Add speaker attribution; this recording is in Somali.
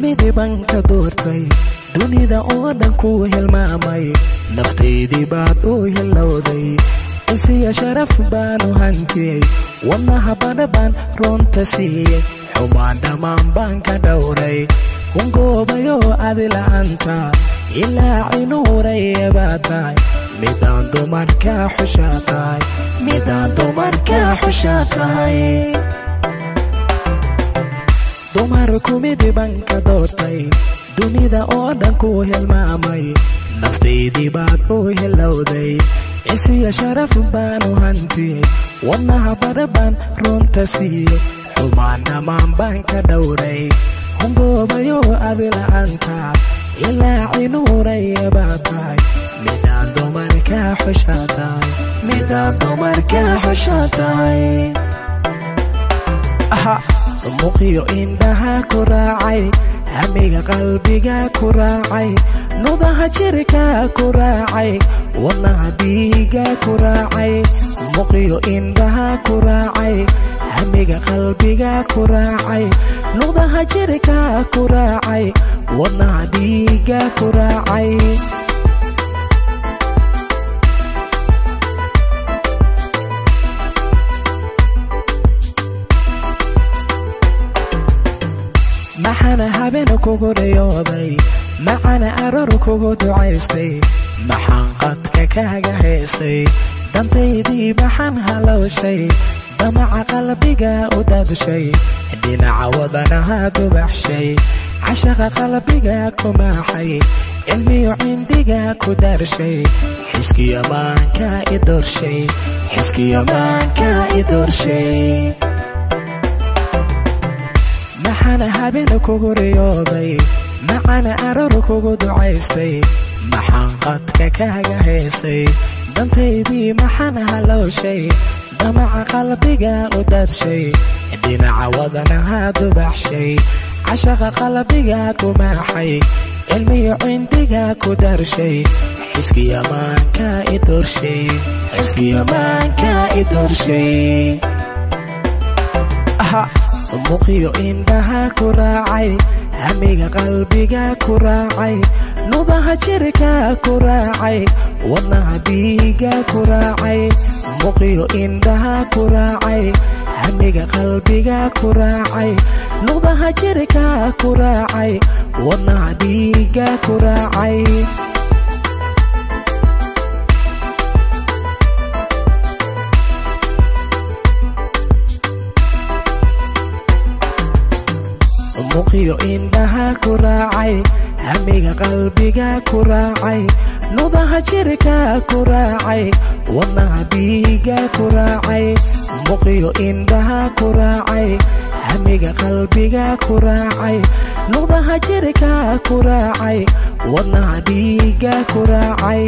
Speaker 1: kumidi baan ka doortay dunida oo dhan ku hilmaamay naftaydii baad u hilowday insiya sharaf baan u hantiyey wadnaha badha baan runta siiyey xumaan dhammaan baan ka dhowray hungoobayo adi la'aanta ilaa cinuuraya baad tahay midaan dumarka xushaa tahay midaan dumarka xushaa tahay dumar kumidi baan ka doortay dunida oo dhan ku hilmaamay naftaydii baad u hilowday insiya sharaf baan u hantiyey wadnaha badha baan runta siiyey xumaan dhammaan baan ka dhowray hungoobayo adi la'aanta ilaa cinuuraya baad tahay midaan dumarka xushaa tahay midaan dumarka xushaa tahay muuqiyo indhaha ku raacay hamiga qalbiga ku raacay nudaha jirka ku raacay wadnaha dhiiga ku raacay muuqiyo indhaha ku raacay hamiga qalbiga ku raacay nudaha jirka ku raacay wadnaha dhiiga ku raacay maxana habeen kugu riyooday maxana aroor kugu ducaystay maxaan qadka kaaga heesay dantaydii maxaan halowshay damaca qalbiga u dadshay dhinaca wadanaha dubaxshay cashaqa qalbiga ku maaxay cilmiyo cindiga ku darshay xiskiyo maanka i doorshay xiskiyo maanka i doorshay maxana habeen kugu riyooday maxana aroor kugu ducaystay maxaan qadka kaaga heesay dantaydii maxaan halowshay damaca qalbiga u dadshay dhinaca wadanaha dubaxshay cashaqa qalbiga ku maaxay cilmiyo cindiga ku darshay xiskiyo maanka i doorshay xiskiyo maanka i doorshay muuqiyo indhaha ku raacay hamiga qalbiga ku raacay nudaha jirka ku raacay wadnaha dhiiga ku raacay muuqiyo indhaha ku raacay hamiga qalbiga ku raacay nudaha jirka ku raacay wadnaha dhiiga ku raacay muuqiyo indhaha ku raacay hamiga qalbiga ku raacay nudaha jirka ku raacay wadnaha dhiiga ku raacay muuqiyo indhaha ku raacay hamiga qalbiga ku raacay nudaha jirka ku raacay wadnaha dhiiga ku raacay